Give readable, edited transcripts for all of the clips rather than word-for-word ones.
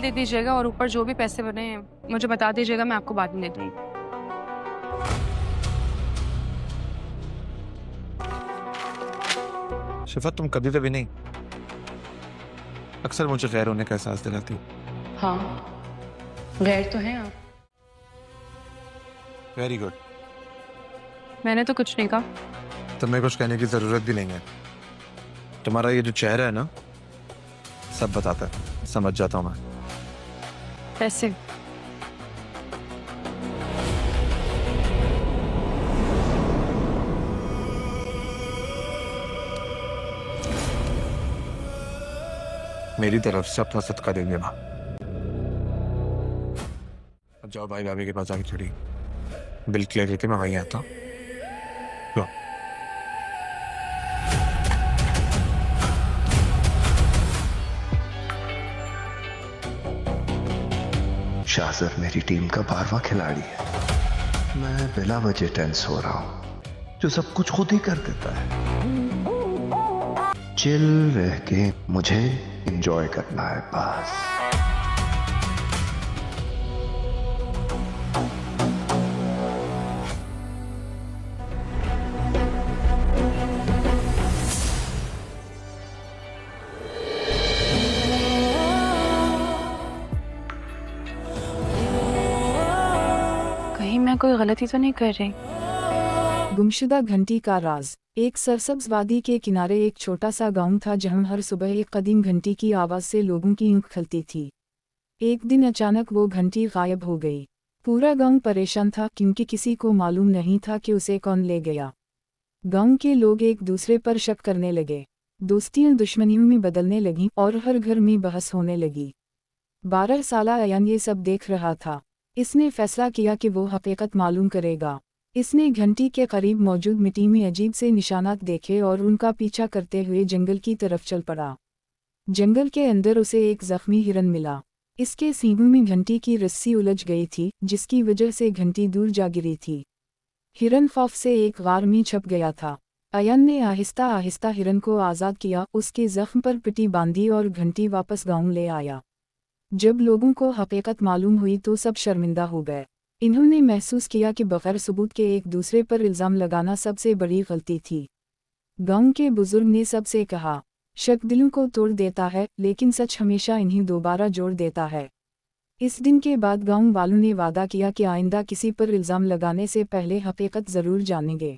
दे दीजिएगा और ऊपर जो भी पैसे बने मुझे बता दीजिएगा, मैं आपको बाद में दे दूँगी। शिफा, तुम कभी कभी नहीं अक्सर मुझे गैर होने का एहसास दिलाती हो। हाँ, गैर तो हैं आप। Very good. मैंने तो कुछ नहीं कहा। तुम्हें कुछ कहने की जरूरत भी नहीं है। तुम्हारा ये जो चेहरा है ना, सब बताता है, समझ जाता हूं मैं। कैसे? मेरी तरफ से अपना सदका दे देना। अब जाओ भाई भाभी के पास आके खड़ी, बिल क्लियर लेके मैं वहीं आता हूँ। लो। शाहज़र मेरी टीम का 12वां खिलाड़ी है। मैं बिला वजह टेंस हो रहा हूं, जो सब कुछ खुद ही कर देता है। चिल रह के मुझे एंजॉय करना है बस। कहीं मैं कोई गलती तो नहीं कर रही? गुमशुदा घंटी का राज। एक सरसब्ज वादी के किनारे एक छोटा सा गांव था जहां हर सुबह एक कदीम घंटी की आवाज़ से लोगों की ऊँख खलती थी। एक दिन अचानक वो घंटी गायब हो गई। पूरा गांव परेशान था क्योंकि किसी को मालूम नहीं था कि उसे कौन ले गया। गांव के लोग एक दूसरे पर शक करने लगे। दोस्तियां दुश्मनियों में बदलने लगीं और हर घर में बहस होने लगी। 12 साला अयान ये सब देख रहा था। इसने फैसला किया कि वो हकीकत मालूम करेगा। इसने घंटी के करीब मौजूद मिट्टी में अजीब से निशानात देखे और उनका पीछा करते हुए जंगल की तरफ चल पड़ा। जंगल के अंदर उसे एक जख्मी हिरन मिला। इसके सींगों में घंटी की रस्सी उलझ गई थी, जिसकी वजह से घंटी दूर जा गिरी थी। हिरन खौफ से एक गार में छप गया था। अयन ने आहिस्ता आहिस्ता हिरन को आज़ाद किया, उसके जख्म पर पट्टी बांधी और घंटी वापस गांव ले आया। जब लोगों को हकीकत मालूम हुई तो सब शर्मिंदा हो गए। इन्होंने महसूस किया कि बगैर सबूत के एक दूसरे पर इल्ज़ाम लगाना सबसे बड़ी गलती थी। गांव के बुजुर्ग ने सबसे कहा, शक दिलों को तोड़ देता है, लेकिन सच हमेशा इन्हें दोबारा जोड़ देता है। इस दिन के बाद गांव वालों ने वादा किया कि आइंदा किसी पर इल्ज़ाम लगाने से पहले हकीकत ज़रूर जानेंगे।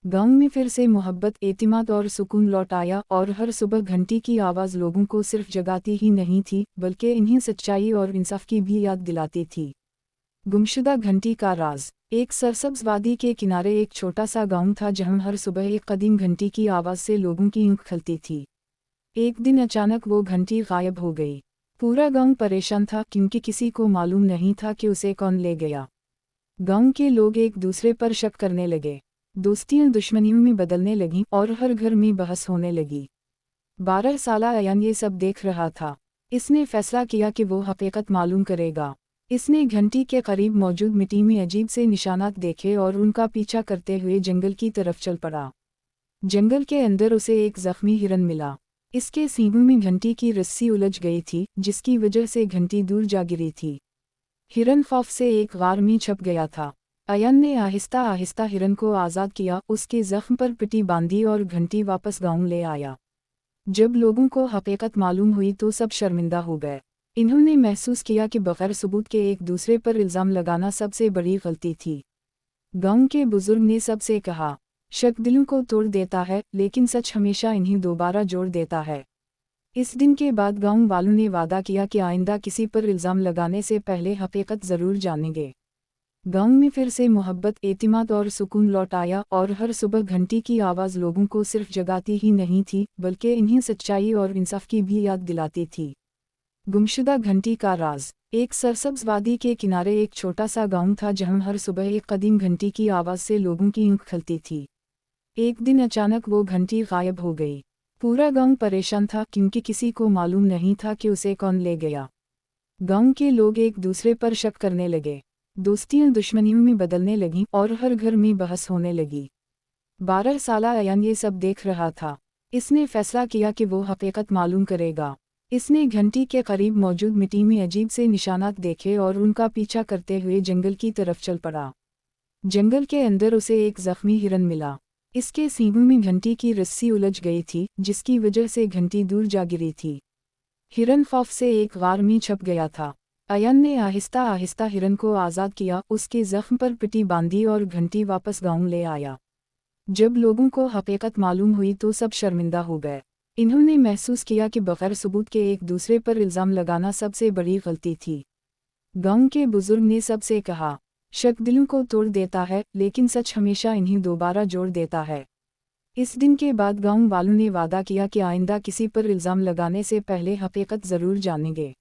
गांव में फिर से मोहब्बत, एतिमाद और सुकून लौट आया और हर सुबह घंटी की आवाज़ लोगों को सिर्फ जगाती ही नहीं थी, बल्कि इन्हें सच्चाई और इंसाफ की भी याद दिलाती थी। गुमशुदा घंटी का राज। एक सरसब्ज वादी के किनारे एक छोटा सा गांव था जहां हर सुबह एक कदीम घंटी की आवाज़ से लोगों की ऊँख खलती थी। एक दिन अचानक वो घंटी गायब हो गई। पूरा गांव परेशान था क्योंकि किसी को मालूम नहीं था कि उसे कौन ले गया। गांव के लोग एक दूसरे पर शक करने लगे। दोस्तियां दुश्मनियों में बदलने लगीं और हर घर में बहस होने लगी। 12 साला अयान ये सब देख रहा था। इसने फैसला किया कि वो हकीकत मालूम करेगा। इसने घंटी के करीब मौजूद मिट्टी में अजीब से निशानात देखे और उनका पीछा करते हुए जंगल की तरफ चल पड़ा। जंगल के अंदर उसे एक जख्मी हिरन मिला। इसके सींगों में घंटी की रस्सी उलझ गई थी, जिसकी वजह से घंटी दूर जा गिरी थी। हिरन खौफ से एक गार में छप गया था। अयन ने आहिस्ता आहिस्ता हिरन को आज़ाद किया, उसके जख्म पर पट्टी बांधी और घंटी वापस गांव ले आया। जब लोगों को हकीकत मालूम हुई तो सब शर्मिंदा हो गए। इन्होंने महसूस किया कि बगैर सबूत के एक दूसरे पर इल्ज़ाम लगाना सबसे बड़ी गलती थी। गांव के बुजुर्ग ने सबसे कहा, शक दिलों को तोड़ देता है, लेकिन सच हमेशा इन्हें दोबारा जोड़ देता है। इस दिन के बाद गांव वालों ने वादा किया कि आइंदा किसी पर इल्ज़ाम लगाने से पहले हकीकत ज़रूर जानेंगे। गांव में फिर से मोहब्बत, एतिमाद और सुकून लौट आया और हर सुबह घंटी की आवाज़ लोगों को सिर्फ जगाती ही नहीं थी, बल्कि इन्हें सच्चाई और इंसाफ की भी याद दिलाती थी। गुमशुदा घंटी का राज। एक सरसब्ज वादी के किनारे एक छोटा सा गांव था जहां हर सुबह एक कदीम घंटी की आवाज़ से लोगों की ऊँख खलती थी। एक दिन अचानक वो घंटी गायब हो गई। पूरा गांव परेशान था क्योंकि किसी को मालूम नहीं था कि उसे कौन ले गया। गांव के लोग एक दूसरे पर शक करने लगे। दोस्तियां दुश्मनियों में बदलने लगीं और हर घर में बहस होने लगी। 12 साला अयान ये सब देख रहा था। इसने फैसला किया कि वो हकीकत मालूम करेगा। इसने घंटी के करीब मौजूद मिट्टी में अजीब से निशानात देखे और उनका पीछा करते हुए जंगल की तरफ चल पड़ा। जंगल के अंदर उसे एक जख्मी हिरन मिला। इसके सींगों में घंटी की रस्सी उलझ गई थी, जिसकी वजह से घंटी दूर जा गिरी थी। हिरन खौफ से एक गार में छप गया था। अयन ने आहिस्ता आहिस्ता हिरन को आज़ाद किया, उसके जख्म पर पट्टी बांधी और घंटी वापस गांव ले आया। जब लोगों को हकीकत मालूम हुई तो सब शर्मिंदा हो गए। इन्होंने महसूस किया कि बगैर सबूत के एक दूसरे पर इल्ज़ाम लगाना सबसे बड़ी गलती थी। गांव के बुजुर्ग ने सबसे कहा, शक दिलों को तोड़ देता है, लेकिन सच हमेशा इन्हें दोबारा जोड़ देता है। इस दिन के बाद गांव वालों ने वादा किया कि आइंदा किसी पर इल्ज़ाम लगाने से पहले हकीकत ज़रूर जानेंगे।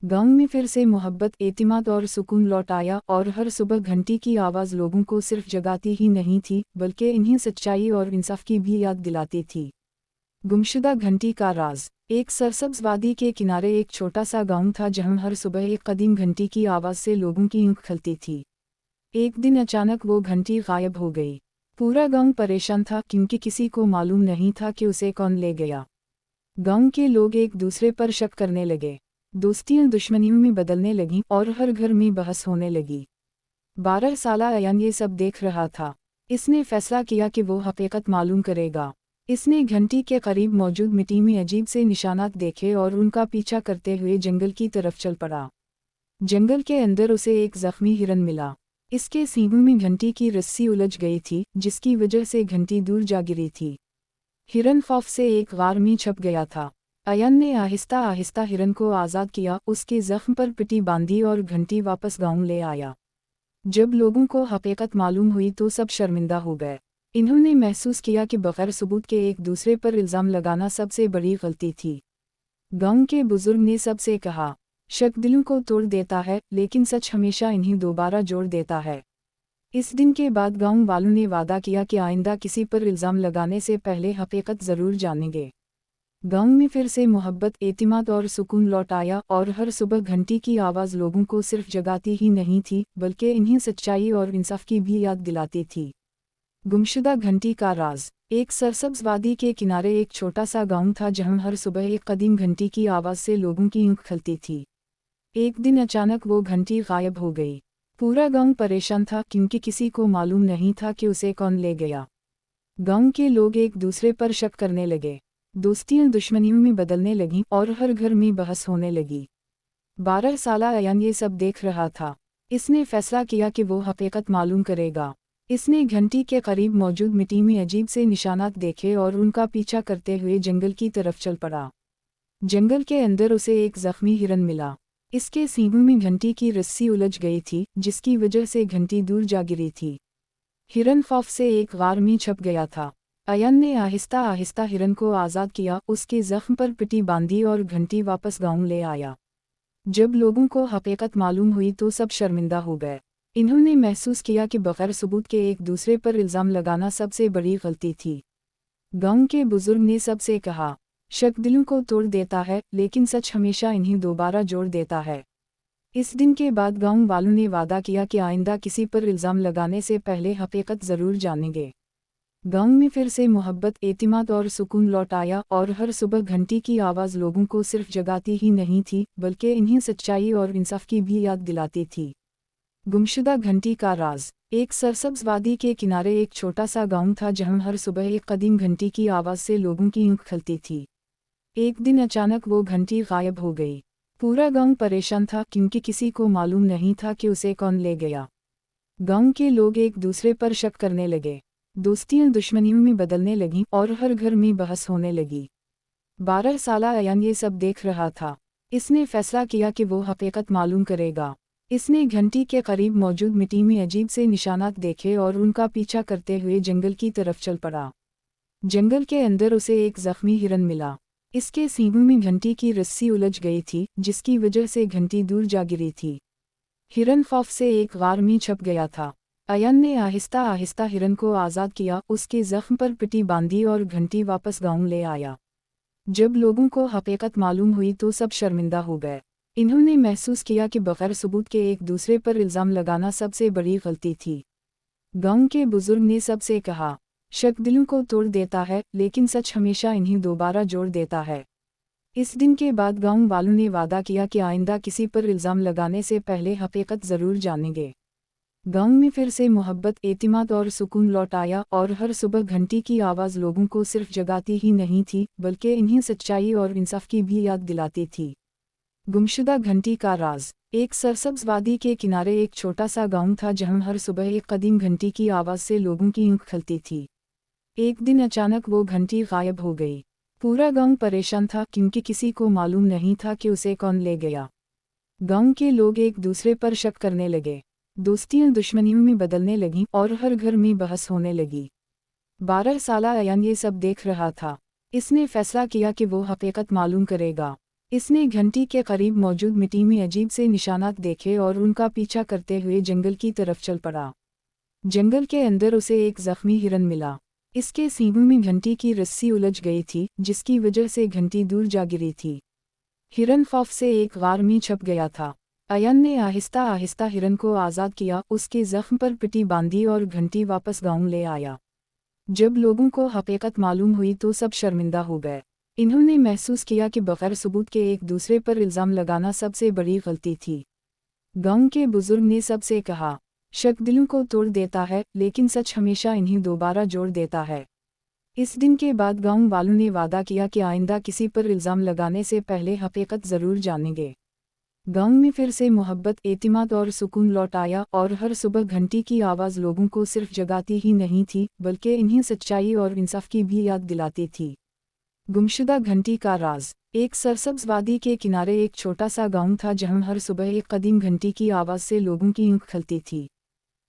गांव में फिर से मोहब्बत, एतिमाद और सुकून लौट आया और हर सुबह घंटी की आवाज़ लोगों को सिर्फ जगाती ही नहीं थी, बल्कि इन्हें सच्चाई और इंसाफ की भी याद दिलाती थी। गुमशुदा घंटी का राज। एक सरसब्ज़ वादी के किनारे एक छोटा सा गांव था, जहां हर सुबह एक कदीम घंटी की आवाज़ से लोगों की ऊँख खलती थी। एक दिन अचानक वो घंटी गायब हो गई। पूरा गांव परेशान था, क्योंकि किसी को मालूम नहीं था कि उसे कौन ले गया। गांव के लोग एक दूसरे पर शक करने लगे। दोस्तियां दुश्मनियों में बदलने लगीं और हर घर में बहस होने लगी। 12 साला अयन ये सब देख रहा था। इसने फैसला किया कि वो हकीकत मालूम करेगा। इसने घंटी के करीब मौजूद मिट्टी में अजीब से निशानात देखे और उनका पीछा करते हुए जंगल की तरफ चल पड़ा। जंगल के अंदर उसे एक जख्मी हिरन मिला। इसके सींगों में घंटी की रस्सी उलझ गई थी, जिसकी वजह से घंटी दूर जा गिरी थी। हिरन खौफ से एक गार में छप गया था। अयन ने आहिस्ता आहिस्ता हिरन को आज़ाद किया, उसके जख्म पर पट्टी बांधी और घंटी वापस गांव ले आया। जब लोगों को हकीकत मालूम हुई तो सब शर्मिंदा हो गए। इन्होंने महसूस किया कि बगैर सबूत के एक दूसरे पर इल्ज़ाम लगाना सबसे बड़ी गलती थी। गांव के बुजुर्ग ने सबसे कहा, शक दिलों को तोड़ देता है, लेकिन सच हमेशा इन्हें दोबारा जोड़ देता है। इस दिन के बाद गांव वालों ने वादा किया कि आइंदा किसी पर इल्ज़ाम लगाने से पहले हकीकत ज़रूर जानेंगे। गांव में फिर से मोहब्बत, एतिमाद और सुकून लौट आया और हर सुबह घंटी की आवाज़ लोगों को सिर्फ जगाती ही नहीं थी, बल्कि इन्हें सच्चाई और इंसाफ की भी याद दिलाती थी। गुमशुदा घंटी का राज। एक सरसब्ज़ वादी के किनारे एक छोटा सा गांव था, जहां हर सुबह एक कदीम घंटी की आवाज़ से लोगों की ऊँख खलती थी। एक दिन अचानक वो घंटी गायब हो गई। पूरा गांव परेशान था, क्योंकि किसी को मालूम नहीं था कि उसे कौन ले गया। गांव के लोग एक दूसरे पर शक करने लगे। दोस्तियां दुश्मनियों में बदलने लगीं और हर घर में बहस होने लगी। 12 साला अयन ये सब देख रहा था। इसने फैसला किया कि वो हकीकत मालूम करेगा। इसने घंटी के करीब मौजूद मिट्टी में अजीब से निशानात देखे और उनका पीछा करते हुए जंगल की तरफ चल पड़ा। जंगल के अंदर उसे एक जख्मी हिरन मिला। इसके सींगों में घंटी की रस्सी उलझ गई थी, जिसकी वजह से घंटी दूर जा गिरी थी। हिरन खौफ से एक गार में छप गया था। अयन ने आहिस्ता आहिस्ता हिरन को आज़ाद किया, उसके जख्म पर पट्टी बांधी और घंटी वापस गांव ले आया। जब लोगों को हकीकत मालूम हुई तो सब शर्मिंदा हो गए। इन्होंने महसूस किया कि बगैर सबूत के एक दूसरे पर इल्ज़ाम लगाना सबसे बड़ी गलती थी। गांव के बुजुर्ग ने सबसे कहा, शक दिलों को तोड़ देता है, लेकिन सच हमेशा इन्हें दोबारा जोड़ देता है। इस दिन के बाद गांव वालों ने वादा किया कि आइंदा किसी पर इल्ज़ाम लगाने से पहले हकीकत ज़रूर जानेंगे। गांव में फिर से मोहब्बत, एतिमाद और सुकून लौट आया और हर सुबह घंटी की आवाज़ लोगों को सिर्फ जगाती ही नहीं थी, बल्कि इन्हें सच्चाई और इंसाफ की भी याद दिलाती थी। गुमशुदा घंटी का राज। एक सरसब्ज़ वादी के किनारे एक छोटा सा गांव था, जहां हर सुबह एक कदीम घंटी की आवाज़ से लोगों की ऊँख खलती थी। एक दिन अचानक वो घंटी गायब हो गई। पूरा गांव परेशान था, क्योंकि किसी को मालूम नहीं था कि उसे कौन ले गया। गांव के लोग एक दूसरे पर शक करने लगे। दोस्तियां दुश्मनियों में बदलने लगीं और हर घर में बहस होने लगी। 12 साला अयन ये सब देख रहा था। इसने फैसला किया कि वो हकीकत मालूम करेगा। इसने घंटी के करीब मौजूद मिट्टी में अजीब से निशानात देखे और उनका पीछा करते हुए जंगल की तरफ चल पड़ा। जंगल के अंदर उसे एक जख्मी हिरन मिला। इसके सींगों में घंटी की रस्सी उलझ गई थी, जिसकी वजह से घंटी दूर जा गिरी थी। हिरन खौफ से एक गार में छप गया था। अयन ने आहिस्ता आहिस्ता हिरन को आज़ाद किया, उसके जख्म पर पट्टी बांधी और घंटी वापस गांव ले आया। जब लोगों को हकीकत मालूम हुई तो सब शर्मिंदा हो गए। इन्होंने महसूस किया कि बगैर सबूत के एक दूसरे पर इल्ज़ाम लगाना सबसे बड़ी गलती थी। गांव के बुजुर्ग ने सबसे कहा, शक दिलों को तोड़ देता है, लेकिन सच हमेशा इन्हें दोबारा जोड़ देता है। इस दिन के बाद गांव वालों ने वादा किया कि आइंदा किसी पर इल्ज़ाम लगाने से पहले हकीकत ज़रूर जानेंगे। गांव में फिर से मोहब्बत, एतिमाद और सुकून लौट आया और हर सुबह घंटी की आवाज़ लोगों को सिर्फ जगाती ही नहीं थी बल्कि इन्हें सच्चाई और इंसाफ की भी याद दिलाती थी। गुमशुदा घंटी का राज। एक सरसब्ज वादी के किनारे एक छोटा सा गांव था जहां हर सुबह एक कदीम घंटी की आवाज़ से लोगों की ऊँख खलती थी। एक दिन अचानक वो घंटी गायब हो गई। पूरा गांव परेशान था क्योंकि किसी को मालूम नहीं था कि उसे कौन ले गया। गांव के लोग एक दूसरे पर शक करने लगे, दोस्तियां दुश्मनियों में बदलने लगीं और हर घर में बहस होने लगी। 12 साला अयान ये सब देख रहा था। इसने फैसला किया कि वो हकीकत मालूम करेगा। इसने घंटी के करीब मौजूद मिट्टी में अजीब से निशानात देखे और उनका पीछा करते हुए जंगल की तरफ चल पड़ा। जंगल के अंदर उसे एक जख्मी हिरन मिला। इसके सींगों में घंटी की रस्सी उलझ गई थी जिसकी वजह से घंटी दूर जा गिरी थी। हिरन खौफ से एक गार में छप गया था। अयन ने आहिस्ता आहिस्ता हिरन को आज़ाद किया, उसके जख्म पर पट्टी बांधी और घंटी वापस गांव ले आया। जब लोगों को हकीकत मालूम हुई तो सब शर्मिंदा हो गए। इन्होंने महसूस किया कि बगैर सबूत के एक दूसरे पर इल्ज़ाम लगाना सबसे बड़ी गलती थी। गांव के बुजुर्ग ने सबसे कहा, शक दिलों को तोड़ देता है लेकिन सच हमेशा इन्हें दोबारा जोड़ देता है। इस दिन के बाद गांव वालों ने वादा किया कि आइंदा किसी पर इल्ज़ाम लगाने से पहले हकीकत ज़रूर जानेंगे। गांव में फिर से मोहब्बत, एतिमाद और सुकून लौट आया और हर सुबह घंटी की आवाज़ लोगों को सिर्फ जगाती ही नहीं थी बल्कि इन्हें सच्चाई और इंसाफ की भी याद दिलाती थी। गुमशुदा घंटी का राज। एक सरसब्ज वादी के किनारे एक छोटा सा गांव था जहां हर सुबह एक कदीम घंटी की आवाज़ से लोगों की ऊँख खलती थी।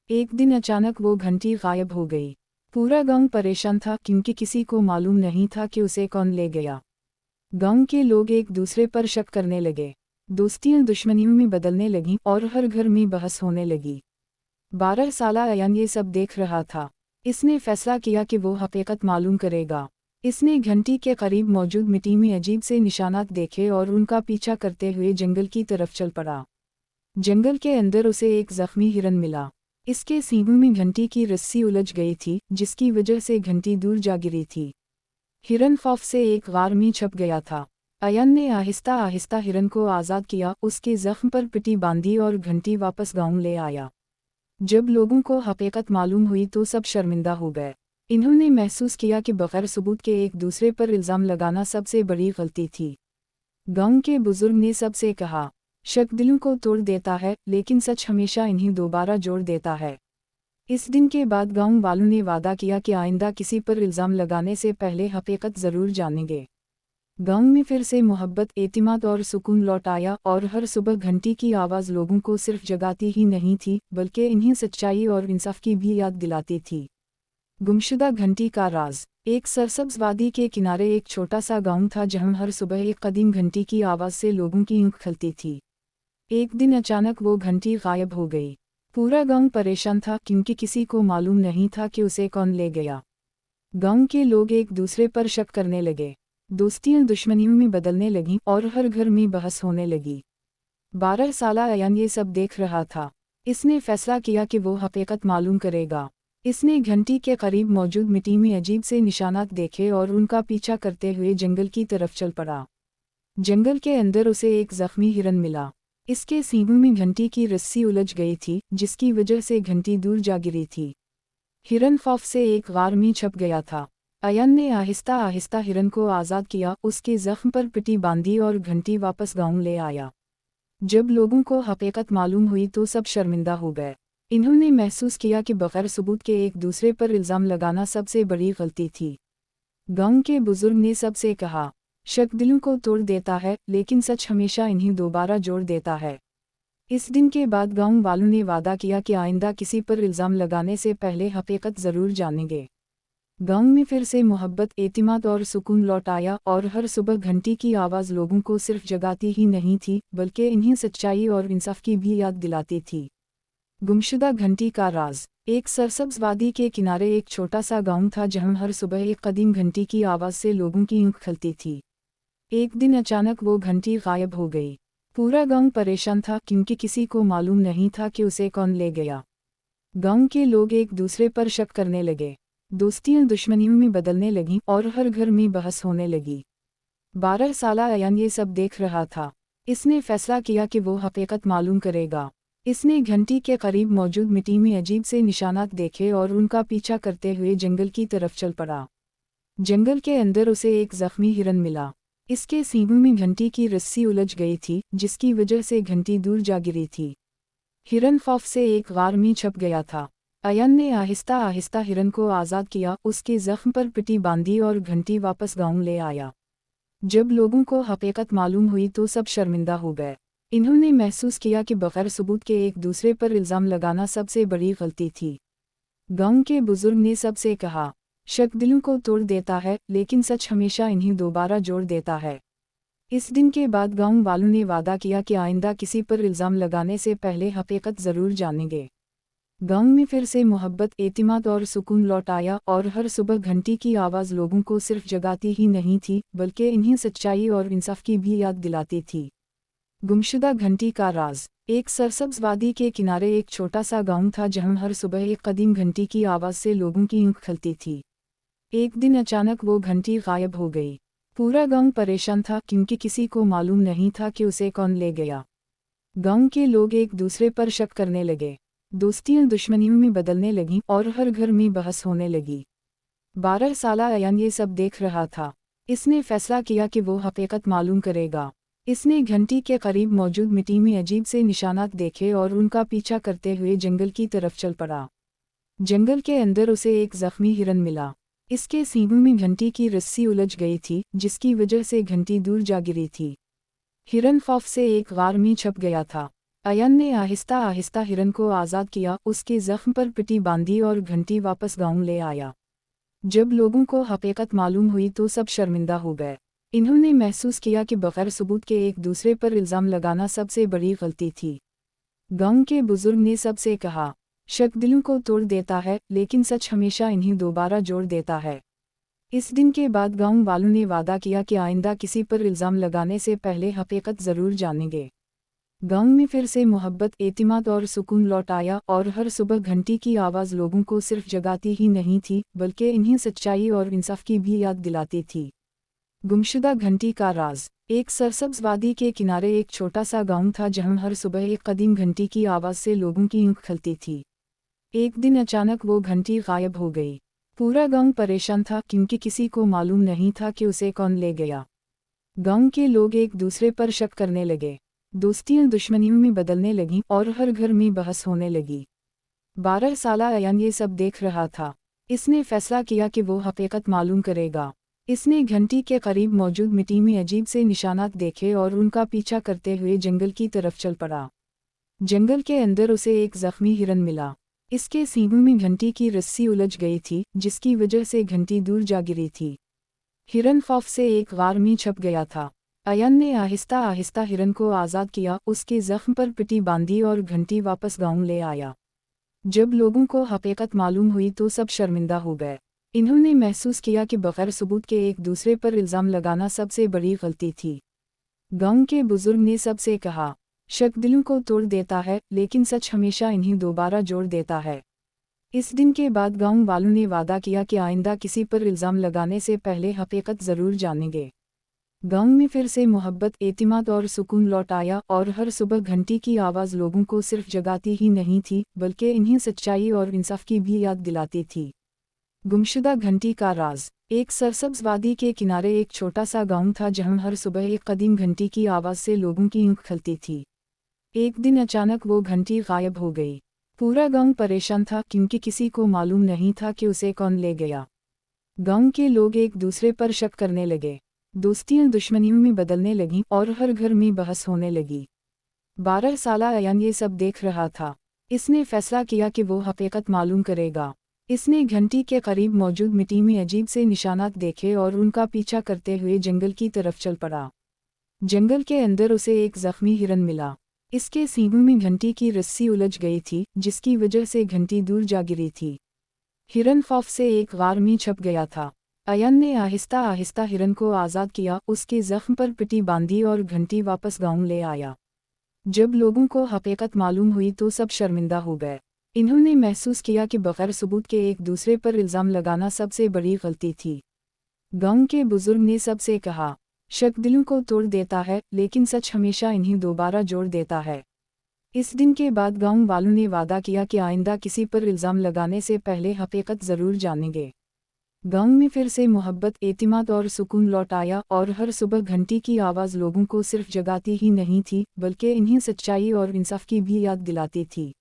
एक दिन अचानक वो घंटी गायब हो गई। पूरा गांव परेशान था क्योंकि किसी को मालूम नहीं था कि उसे कौन ले गया। गांव के लोग एक दूसरे पर शक करने लगे, दोस्तियां दुश्मनियों में बदलने लगीं और हर घर में बहस होने लगी। 12 साला अयान ये सब देख रहा था। इसने फैसला किया कि वो हकीकत मालूम करेगा। इसने घंटी के करीब मौजूद मिट्टी में अजीब से निशानात देखे और उनका पीछा करते हुए जंगल की तरफ चल पड़ा। जंगल के अंदर उसे एक जख्मी हिरन मिला। इसके सींगों में घंटी की रस्सी उलझ गई थी जिसकी वजह से घंटी दूर जा गिरी थी। हिरन खौफ से एक गार में छप गया था। अयन ने आहिस्ता आहिस्ता हिरन को आज़ाद किया, उसके जख्म पर पट्टी बांधी और घंटी वापस गांव ले आया। जब लोगों को हकीकत मालूम हुई तो सब शर्मिंदा हो गए। इन्होंने महसूस किया कि बगैर सबूत के एक दूसरे पर इल्ज़ाम लगाना सबसे बड़ी गलती थी। गांव के बुजुर्ग ने सबसे कहा, शक दिलों को तोड़ देता है लेकिन सच हमेशा इन्हें दोबारा जोड़ देता है। इस दिन के बाद गांव वालों ने वादा किया कि आइंदा किसी पर इल्ज़ाम लगाने से पहले हकीकत ज़रूर जानेंगे। गांव में फिर से मोहब्बत, एतिमाद और सुकून लौट आया और हर सुबह घंटी की आवाज़ लोगों को सिर्फ जगाती ही नहीं थी बल्कि इन्हें सच्चाई और इंसाफ की भी याद दिलाती थी। गुमशुदा घंटी का राज। एक सरसब्ज वादी के किनारे एक छोटा सा गांव था जहां हर सुबह एक कदीम घंटी की आवाज़ से लोगों की ऊँख खलती थी। एक दिन अचानक वो घंटी गायब हो गई। पूरा गांव परेशान था क्योंकि किसी को मालूम नहीं था कि उसे कौन ले गया। गांव के लोग एक दूसरे पर शक करने लगे, दोस्तियां दुश्मनियों में बदलने लगीं और हर घर में बहस होने लगी। 12 साला अयान ये सब देख रहा था। इसने फैसला किया कि वो हकीकत मालूम करेगा। इसने घंटी के करीब मौजूद मिट्टी में अजीब से निशानात देखे और उनका पीछा करते हुए जंगल की तरफ चल पड़ा। जंगल के अंदर उसे एक जख्मी हिरन मिला। इसके सींगों में घंटी की रस्सी उलझ गई थी जिसकी वजह से घंटी दूर जा गिरी थी। हिरन खौफ से एक गार में छप गया था। अयन ने आहिस्ता आहिस्ता हिरन को आज़ाद किया, उसके जख्म पर पट्टी बांधी और घंटी वापस गांव ले आया। जब लोगों को हकीकत मालूम हुई तो सब शर्मिंदा हो गए। इन्होंने महसूस किया कि बगैर सबूत के एक दूसरे पर इल्ज़ाम लगाना सबसे बड़ी गलती थी। गांव के बुजुर्ग ने सबसे कहा, शक दिलों को तोड़ देता है लेकिन सच हमेशा इन्हें दोबारा जोड़ देता है। इस दिन के बाद गांव वालों ने वादा किया कि आइंदा किसी पर इल्ज़ाम लगाने से पहले हकीकत ज़रूर जानेंगे। गांव में फिर से मोहब्बत, एतिमाद और सुकून लौट आया और हर सुबह घंटी की आवाज़ लोगों को सिर्फ जगाती ही नहीं थी बल्कि इन्हें सच्चाई और इंसाफ की भी याद दिलाती थी। गुमशुदा घंटी का राज। एक सरसब्ज वादी के किनारे एक छोटा सा गांव था जहां हर सुबह एक कदीम घंटी की आवाज़ से लोगों की ऊँख खलती थी। एक दिन अचानक वो घंटी गायब हो गई। पूरा गांव परेशान था क्योंकि किसी को मालूम नहीं था कि उसे कौन ले गया। गांव के लोग एक दूसरे पर शक करने लगे, दोस्तियां दुश्मनियों में बदलने लगीं और हर घर में बहस होने लगी। 12 साला अयान ये सब देख रहा था। इसने फैसला किया कि वो हकीकत मालूम करेगा। इसने घंटी के करीब मौजूद मिट्टी में अजीब से निशानात देखे और उनका पीछा करते हुए जंगल की तरफ चल पड़ा। जंगल के अंदर उसे एक जख्मी हिरन मिला। इसके सींगों में घंटी की रस्सी उलझ गई थी, जिसकी वजह से घंटी दूर जा गिरी थी। हिरन खौफ से एक गार में छप गया था। अयन ने आहिस्ता आहिस्ता हिरन को आज़ाद किया, उसके जख्म पर पट्टी बांधी और घंटी वापस गांव ले आया। जब लोगों को हकीकत मालूम हुई तो सब शर्मिंदा हो गए। इन्होंने महसूस किया कि बगैर सबूत के एक दूसरे पर इल्ज़ाम लगाना सबसे बड़ी गलती थी। गांव के बुजुर्ग ने सबसे कहा, शक दिलों को तोड़ देता है, लेकिन सच हमेशा इन्हें दोबारा जोड़ देता है। इस दिन के बाद गांव वालों ने वादा किया कि आइंदा किसी पर इल्ज़ाम लगाने से पहले हकीकत ज़रूर जानेंगे। गांव में फिर से मोहब्बत, एतिमाद और सुकून लौट आया और हर सुबह घंटी की आवाज़ लोगों को सिर्फ जगाती ही नहीं थी, बल्कि इन्हें सच्चाई और इंसाफ की भी याद दिलाती थी। गुमशुदा घंटी का राज। एक सरसब्ज़ वादी के किनारे एक छोटा सा गांव था, जहां हर सुबह एक कदीम घंटी की आवाज़ से लोगों की ऊँख खलती थी। एक दिन अचानक वो घंटी गायब हो गई। पूरा गांव परेशान था, क्योंकि किसी को मालूम नहीं था कि उसे कौन ले गया। गांव के लोग एक दूसरे पर शक करने लगे। दोस्तियां दुश्मनियों में बदलने लगीं और हर घर में बहस होने लगी। 12 साला अयान ये सब देख रहा था। इसने फैसला किया कि वो हकीकत मालूम करेगा। इसने घंटी के करीब मौजूद मिट्टी में अजीब से निशानात देखे और उनका पीछा करते हुए जंगल की तरफ चल पड़ा। जंगल के अंदर उसे एक जख्मी हिरन मिला। इसके सींगों में घंटी की रस्सी उलझ गई थी, जिसकी वजह से घंटी दूर जा गिरी थी। हिरन खौफ से एक गार में छप गया था। अयन ने आहिस्ता आहिस्ता हिरन को आज़ाद किया, उसके जख्म पर पट्टी बांधी और घंटी वापस गांव ले आया। जब लोगों को हकीकत मालूम हुई तो सब शर्मिंदा हो गए। इन्होंने महसूस किया कि बगैर सबूत के एक दूसरे पर इल्ज़ाम लगाना सबसे बड़ी गलती थी। गांव के बुजुर्ग ने सबसे कहा, शक दिलों को तोड़ देता है, लेकिन सच हमेशा इन्हें दोबारा जोड़ देता है। इस दिन के बाद गांव वालों ने वादा किया कि आइंदा किसी पर इल्ज़ाम लगाने से पहले हकीकत ज़रूर जानेंगे। गांव में फिर से मोहब्बत, एतिमाद और सुकून लौट आया और हर सुबह घंटी की आवाज़ लोगों को सिर्फ जगाती ही नहीं थी, बल्कि इन्हें सच्चाई और इंसाफ की भी याद दिलाती थी। गुमशुदा घंटी का राज। एक सरसब्ज़ वादी के किनारे एक छोटा सा गांव था, जहां हर सुबह एक कदीम घंटी की आवाज़ से लोगों की ऊँख खलती थी। एक दिन अचानक वो घंटी गायब हो गई। पूरा गांव परेशान था, क्योंकि किसी को मालूम नहीं था कि उसे कौन ले गया। गांव के लोग एक दूसरे पर शक करने लगे। दोस्तियां दुश्मनियों में बदलने लगीं और हर घर में बहस होने लगी। 12 साला अयान ये सब देख रहा था। इसने फैसला किया कि वो हकीकत मालूम करेगा। इसने घंटी के करीब मौजूद मिट्टी में अजीब से निशानात देखे और उनका पीछा करते हुए जंगल की तरफ चल पड़ा। जंगल के अंदर उसे एक जख्मी हिरन मिला। इसके सींगों में घंटी की रस्सी उलझ गई थी, जिसकी वजह से घंटी दूर जा गिरी थी। हिरन खौफ से एक गार में छप गया था। अयन ने आहिस्ता आहिस्ता हिरन को आज़ाद किया, उसके जख्म पर पट्टी बांधी और घंटी वापस गांव ले आया। जब लोगों को हकीकत मालूम हुई तो सब शर्मिंदा हो गए। इन्होंने महसूस किया कि बगैर सबूत के एक दूसरे पर इल्ज़ाम लगाना सबसे बड़ी गलती थी। गांव के बुजुर्ग ने सबसे कहा, शक दिलों को तोड़ देता है, लेकिन सच हमेशा इन्हें दोबारा जोड़ देता है। इस दिन के बाद गांव वालों ने वादा किया कि आइंदा किसी पर इल्ज़ाम लगाने से पहले हकीकत ज़रूर जानेंगे। गांव में फिर से मोहब्बत, एतिमाद और सुकून लौट आया और हर सुबह घंटी की आवाज़ लोगों को सिर्फ जगाती ही नहीं थी, बल्कि इन्हें सच्चाई और इंसाफ की भी याद दिलाती थी। गुमशुदा घंटी का राज। एक सरसब्ज़ वादी के किनारे एक छोटा सा गांव था, जहां हर सुबह एक कदीम घंटी की आवाज़ से लोगों की ऊँख खलती थी। एक दिन अचानक वो घंटी गायब हो गई। पूरा गांव परेशान था, क्योंकि किसी को मालूम नहीं था कि उसे कौन ले गया। गांव के लोग एक दूसरे पर शक करने लगे। दोस्तियां दुश्मनियों में बदलने लगीं और हर घर में बहस होने लगी। 12 साला अयान ये सब देख रहा था। इसने फैसला किया कि वो हकीकत मालूम करेगा। इसने घंटी के करीब मौजूद मिट्टी में अजीब से निशानात देखे और उनका पीछा करते हुए जंगल की तरफ चल पड़ा। जंगल के अंदर उसे एक जख्मी हिरन मिला। इसके सींगों में घंटी की रस्सी उलझ गई थी, जिसकी वजह से घंटी दूर जा गिरी थी। हिरन खौफ से एक गार में छप गया था। अयन ने आहिस्ता आहिस्ता हिरन को आज़ाद किया, उसके जख्म पर पट्टी बांधी और घंटी वापस गांव ले आया। जब लोगों को हकीकत मालूम हुई तो सब शर्मिंदा हो गए। इन्होंने महसूस किया कि बगैर सबूत के एक दूसरे पर इल्ज़ाम लगाना सबसे बड़ी गलती थी। गांव के बुजुर्ग ने सबसे कहा, शक दिलों को तोड़ देता है, लेकिन सच हमेशा इन्हें दोबारा जोड़ देता है। इस दिन के बाद गांव वालों ने वादा किया कि आइंदा किसी पर इल्ज़ाम लगाने से पहले हकीकत ज़रूर जानेंगे। गांव में फिर से मोहब्बत, एतिमाद और सुकून लौट आया और हर सुबह घंटी की आवाज़ लोगों को सिर्फ जगाती ही नहीं थी, बल्कि इन्हें सच्चाई और इंसाफ की भी याद दिलाती थी।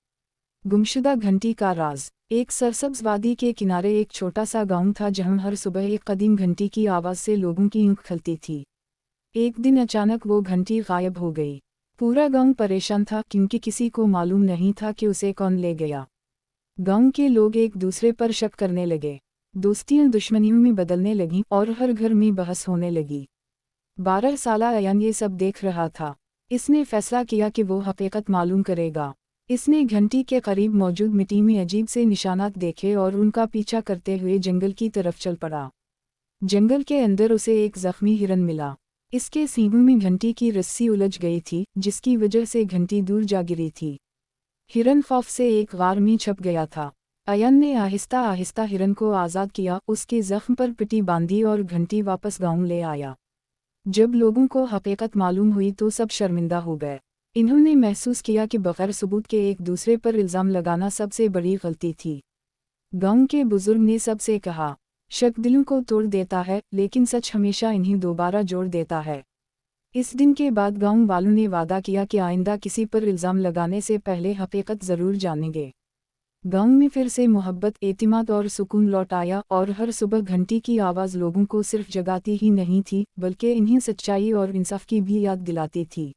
गुमशुदा घंटी का राज। एक सरसब्ज़ वादी के किनारे एक छोटा सा गांव था जहां हर सुबह एक कदीम घंटी की आवाज़ से लोगों की ऊँख खलती थी। एक दिन अचानक वो घंटी गायब हो गई। पूरा गांव परेशान था क्योंकि किसी को मालूम नहीं था कि उसे कौन ले गया। गांव के लोग एक दूसरे पर शक करने लगे, दोस्तियां दुश्मनियों में बदलने लगीं और हर घर में बहस होने लगी। 12 साला अयान ये सब देख रहा था। इसने फैसला किया कि वो हकीकत मालूम करेगा। इसने घंटी के करीब मौजूद मिट्टी में अजीब से निशानात देखे और उनका पीछा करते हुए जंगल की तरफ चल पड़ा। जंगल के अंदर उसे एक जख्मी हिरन मिला। इसके सींगों में घंटी की रस्सी उलझ गई थी, जिसकी वजह से घंटी दूर जा गिरी थी। हिरन खौफ से एक गार में छप गया था। अयन ने आहिस्ता आहिस्ता हिरन को आज़ाद किया, उसके जख्म पर पट्टी बांधी और घंटी वापस गांव ले आया। जब लोगों को हकीकत मालूम हुई तो सब शर्मिंदा हो गए। इन्होंने महसूस किया कि बगैर सबूत के एक दूसरे पर इल्ज़ाम लगाना सबसे बड़ी गलती थी। गांव के बुजुर्ग ने सबसे कहा, शक दिलों को तोड़ देता है, लेकिन सच हमेशा इन्हें दोबारा जोड़ देता है। इस दिन के बाद गांव वालों ने वादा किया कि आइंदा किसी पर इल्ज़ाम लगाने से पहले हकीकत ज़रूर जानेंगे। गांव में फिर से मोहब्बत, एतिमाद और सुकून लौट आया और हर सुबह घंटी की आवाज़ लोगों को सिर्फ जगाती ही नहीं थी, बल्कि इन्हें सच्चाई और इंसाफ की भी याद दिलाती थी।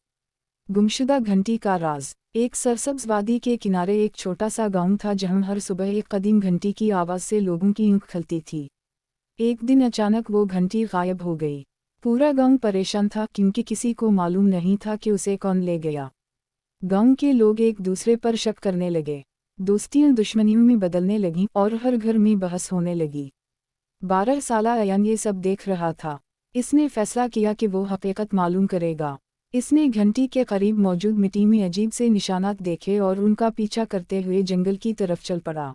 गुमशुदा घंटी का राज। एक सरसब्ज़ वादी के किनारे एक छोटा सा गांव था जहां हर सुबह एक कदीम घंटी की आवाज़ से लोगों की ऊँख खलती थी। एक दिन अचानक वो घंटी गायब हो गई। पूरा गांव परेशान था क्योंकि किसी को मालूम नहीं था कि उसे कौन ले गया। गांव के लोग एक दूसरे पर शक करने लगे, दोस्तियां दुश्मनियों में बदलने लगीं और हर घर में बहस होने लगी। 12 साला अयान ये सब देख रहा था। इसने फैसला किया कि वो हकीकत मालूम करेगा। इसने घंटी के करीब मौजूद मिट्टी में अजीब से निशानात देखे और उनका पीछा करते हुए जंगल की तरफ चल पड़ा।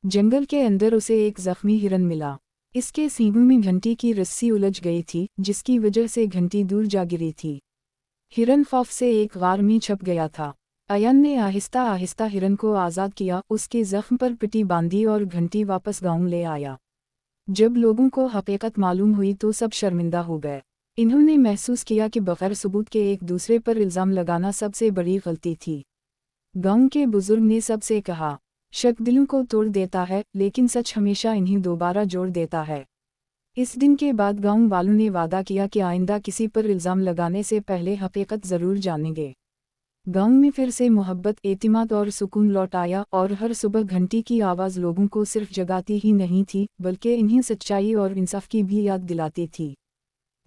जंगल के अंदर उसे एक जख्मी हिरन मिला। इसके सींगों में घंटी की रस्सी उलझ गई थी, जिसकी वजह से घंटी दूर जा गिरी थी। हिरन खौफ से एक गार में छप गया था। अयन ने आहिस्ता आहिस्ता हिरन को आज़ाद किया, उसके जख्म पर पट्टी बांधी और घंटी वापस गांव ले आया। जब लोगों को हकीकत मालूम हुई तो सब शर्मिंदा हो गए। इन्होंने महसूस किया कि बगैर सबूत के एक दूसरे पर इल्ज़ाम लगाना सबसे बड़ी गलती थी। गांव के बुजुर्ग ने सबसे कहा, शक दिलों को तोड़ देता है, लेकिन सच हमेशा इन्हें दोबारा जोड़ देता है। इस दिन के बाद गांव वालों ने वादा किया कि आइंदा किसी पर इल्ज़ाम लगाने से पहले हकीकत ज़रूर जानेंगे। गांव में फिर से मोहब्बत, एतिमाद और सुकून लौट आया और हर सुबह घंटी की आवाज़ लोगों को सिर्फ जगाती ही नहीं थी, बल्कि इन्हें सच्चाई और इंसाफ की भी याद दिलाती थी।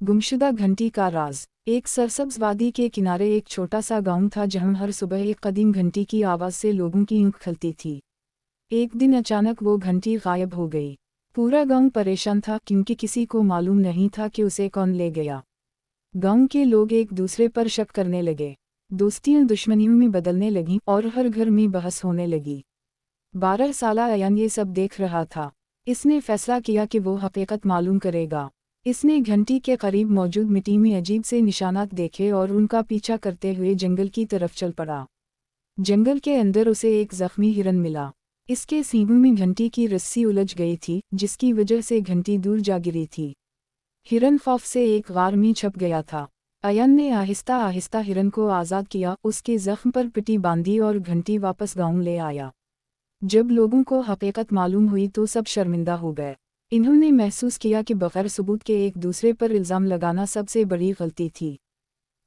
गुमशुदा घंटी का राज। एक सरसब्ज़ वादी के किनारे एक छोटा सा गांव था जहां हर सुबह एक कदीम घंटी की आवाज़ से लोगों की ऊँख खलती थी। एक दिन अचानक वो घंटी गायब हो गई। पूरा गांव परेशान था क्योंकि किसी को मालूम नहीं था कि उसे कौन ले गया। गांव के लोग एक दूसरे पर शक करने लगे, दोस्तियां दुश्मनियों में बदलने लगीं और हर घर में बहस होने लगी। 12 साला अयान ये सब देख रहा था। इसने फैसला किया कि वो हकीकत मालूम करेगा। इसने घंटी के करीब मौजूद मिट्टी में अजीब से निशानात देखे और उनका पीछा करते हुए जंगल की तरफ चल पड़ा। जंगल के अंदर उसे एक जख्मी हिरन मिला। इसके सींगों में घंटी की रस्सी उलझ गई थी, जिसकी वजह से घंटी दूर जा गिरी थी। हिरन खौफ से एक गार में छप गया था। अयन ने आहिस्ता आहिस्ता हिरन को आज़ाद किया, उसके जख्म पर पट्टी बांधी और घंटी वापस गांव ले आया। जब लोगों को हकीकत मालूम हुई तो सब शर्मिंदा हो गए। इन्होंने महसूस किया कि बगैर सबूत के एक दूसरे पर इल्ज़ाम लगाना सबसे बड़ी गलती थी।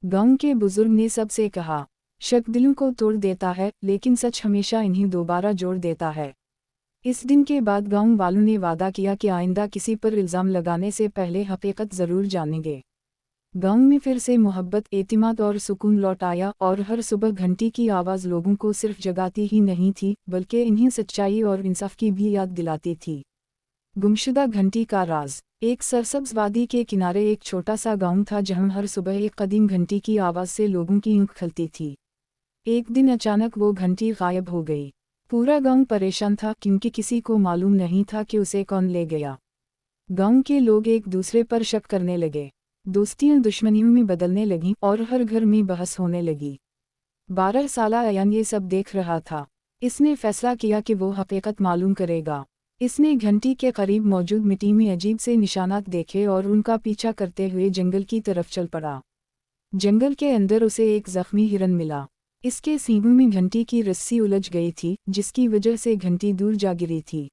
गांव के बुजुर्ग ने सबसे कहा, शक दिलों को तोड़ देता है, लेकिन सच हमेशा इन्हें दोबारा जोड़ देता है। इस दिन के बाद गांव वालों ने वादा किया कि आइंदा किसी पर इल्ज़ाम लगाने से पहले हकीकत ज़रूर जानेंगे। गांव में फिर से मोहब्बत, एतिमाद और सुकून लौट आया और हर सुबह घंटी की आवाज़ लोगों को सिर्फ जगाती ही नहीं थी, बल्कि इन्हें सच्चाई और इंसाफ की भी याद दिलाती थी। गुमशुदा घंटी का राज। एक सरसब्ज़ वादी के किनारे एक छोटा सा गांव था जहां हर सुबह एक कदीम घंटी की आवाज़ से लोगों की ऊँख खलती थी। एक दिन अचानक वो घंटी गायब हो गई। पूरा गांव परेशान था क्योंकि किसी को मालूम नहीं था कि उसे कौन ले गया। गांव के लोग एक दूसरे पर शक करने लगे, दोस्तियां दुश्मनियों में बदलने लगीं और हर घर में बहस होने लगी। 12 साला अयान ये सब देख रहा था। इसने फैसला किया कि वो हकीकत मालूम करेगा। इसने घंटी के करीब मौजूद मिट्टी में अजीब से निशानात देखे और उनका पीछा करते हुए जंगल की तरफ चल पड़ा। जंगल के अंदर उसे एक जख्मी हिरन मिला। इसके सींगों में घंटी की रस्सी उलझ गई थी, जिसकी वजह से घंटी दूर जा गिरी थी।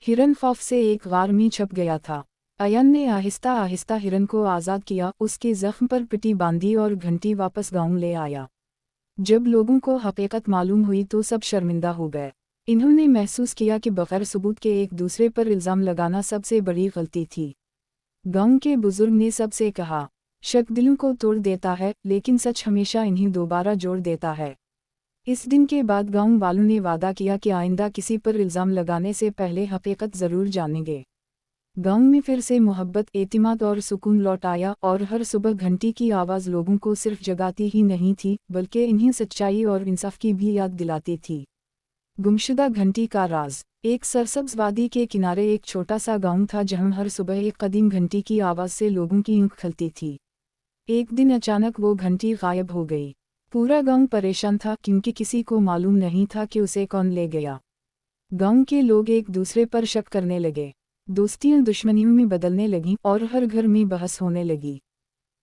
हिरन खौफ से एक गार में छप गया था। अयन ने आहिस्ता आहिस्ता हिरन को आज़ाद किया, उसके जख्म पर पट्टी बांधी और घंटी वापस गांव ले आया। जब लोगों को हकीकत मालूम हुई तो सब शर्मिंदा हो गए। इन्होंने महसूस किया कि बगैर सबूत के एक दूसरे पर इल्ज़ाम लगाना सबसे बड़ी गलती थी। गांव के बुजुर्ग ने सबसे कहा, शक दिलों को तोड़ देता है, लेकिन सच हमेशा इन्हीं दोबारा जोड़ देता है। इस दिन के बाद गांव वालों ने वादा किया कि आइंदा किसी पर इल्ज़ाम लगाने से पहले हकीकत ज़रूर जानेंगे। गांव में फिर से मोहब्बत, एतिमाद और सुकून लौट आया और हर सुबह घंटी की आवाज़ लोगों को सिर्फ जगाती ही नहीं थी, बल्कि इन्हें सच्चाई और इंसाफ की भी याद दिलाती थी। गुमशुदा घंटी का राज। एक सरसब्ज़ वादी के किनारे एक छोटा सा गांव था, जहां हर सुबह एक कदीम घंटी की आवाज़ से लोगों की ऊँख खलती थी। एक दिन अचानक वो घंटी गायब हो गई। पूरा गांव परेशान था, क्योंकि किसी को मालूम नहीं था कि उसे कौन ले गया। गांव के लोग एक दूसरे पर शक करने लगे। दोस्तियां दुश्मनियों में बदलने लगीं और हर घर में बहस होने लगी।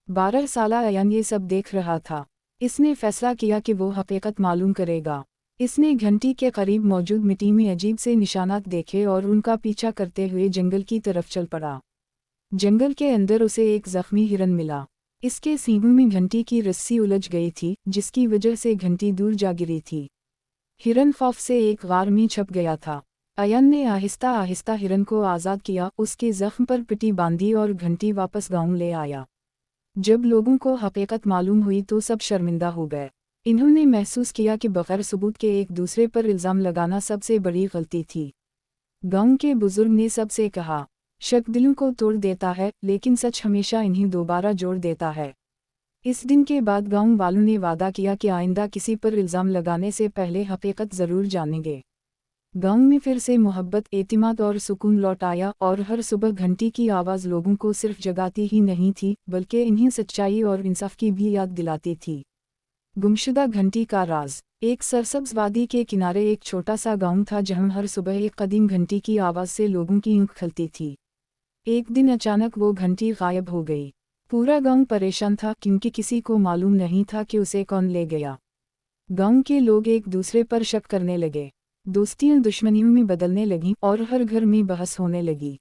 12 साला अयान ये सब देख रहा था। इसने फैसला किया कि वो हकीकत मालूम करेगा। इसने घंटी के करीब मौजूद मिट्टी में अजीब से निशानात देखे और उनका पीछा करते हुए जंगल की तरफ चल पड़ा। जंगल के अंदर उसे एक जख्मी हिरन मिला। इसके सींगों में घंटी की रस्सी उलझ गई थी, जिसकी वजह से घंटी दूर जा गिरी थी। हिरन खौफ से एक गार में छप गया था। अयन ने आहिस्ता आहिस्ता हिरन को आज़ाद किया, उसके जख्म पर पट्टी बांधी और घंटी वापस गांव ले आया। जब लोगों को हकीकत मालूम हुई तो सब शर्मिंदा हो गए। इन्होंने महसूस किया कि बगैर सबूत के एक दूसरे पर इल्ज़ाम लगाना सबसे बड़ी गलती थी। गांव के बुजुर्ग ने सबसे कहा, शक दिलों को तोड़ देता है, लेकिन सच हमेशा इन्हीं दोबारा जोड़ देता है। इस दिन के बाद गांव वालों ने वादा किया कि आइंदा किसी पर इल्ज़ाम लगाने से पहले हकीकत ज़रूर जानेंगे। गांव में फिर से मोहब्बत, एतिमाद और सुकून लौट आया और हर सुबह घंटी की आवाज़ लोगों को सिर्फ जगाती ही नहीं थी, बल्कि इन्हें सच्चाई और इंसाफ की भी याद दिलाती थी। गुमशुदा घंटी का राज। एक सरसब्ज़ वादी के किनारे एक छोटा सा गांव था, जहां हर सुबह एक कदीम घंटी की आवाज़ से लोगों की ऊँख खलती थी। एक दिन अचानक वो घंटी गायब हो गई। पूरा गांव परेशान था, क्योंकि किसी को मालूम नहीं था कि उसे कौन ले गया। गांव के लोग एक दूसरे पर शक करने लगे। दोस्तियां दुश्मनियों में बदलने लगीं और हर घर में बहस होने लगी।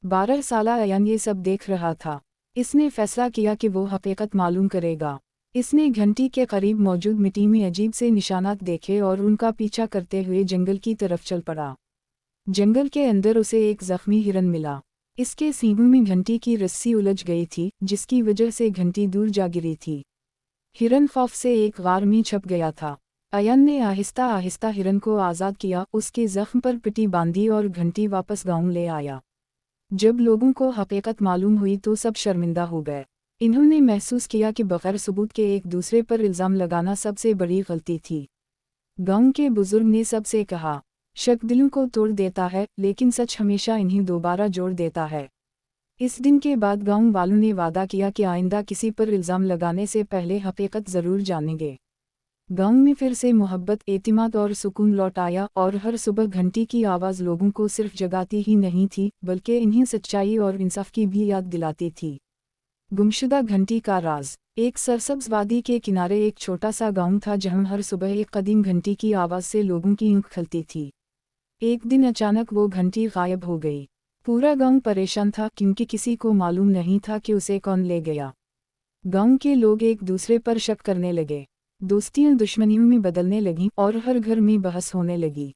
12 साला अयान ये सब देख रहा था। इसने फैसला किया कि वो हकीकत मालूम करेगा। इसने घंटी के करीब मौजूद मिट्टी में अजीब से निशानात देखे और उनका पीछा करते हुए जंगल की तरफ चल पड़ा। जंगल के अंदर उसे एक जख्मी हिरन मिला। इसके सींगों में घंटी की रस्सी उलझ गई थी, जिसकी वजह से घंटी दूर जा गिरी थी। हिरन खौफ से एक गार में छप गया था। अयन ने आहिस्ता आहिस्ता हिरन को आज़ाद किया, उसके जख्म पर पट्टी बांधी और घंटी वापस गांव ले आया। जब लोगों को हकीकत मालूम हुई तो सब शर्मिंदा हो गए। इन्होंने महसूस किया कि बगैर सबूत के एक दूसरे पर इल्ज़ाम लगाना सबसे बड़ी गलती थी। गांव के बुजुर्ग ने सबसे कहा, शक दिलों को तोड़ देता है, लेकिन सच हमेशा इन्हीं दोबारा जोड़ देता है। इस दिन के बाद गांव वालों ने वादा किया कि आइंदा किसी पर इल्ज़ाम लगाने से पहले हकीकत ज़रूर जानेंगे। गांव में फिर से मोहब्बत, एतिमाद और सुकून लौट आया और हर सुबह घंटी की आवाज़ लोगों को सिर्फ जगाती ही नहीं थी, बल्कि इन्हें सच्चाई और इंसाफ की भी याद दिलाती थी। गुमशुदा घंटी का राज। एक सरसब्ज़ वादी के किनारे एक छोटा सा गांव था, जहां हर सुबह एक कदीम घंटी की आवाज़ से लोगों की ऊँख खलती थी। एक दिन अचानक वो घंटी गायब हो गई। पूरा गांव परेशान था, क्योंकि किसी को मालूम नहीं था कि उसे कौन ले गया। गांव के लोग एक दूसरे पर शक करने लगे। दोस्तियां दुश्मनियों में बदलने लगीं और हर घर में बहस होने लगी।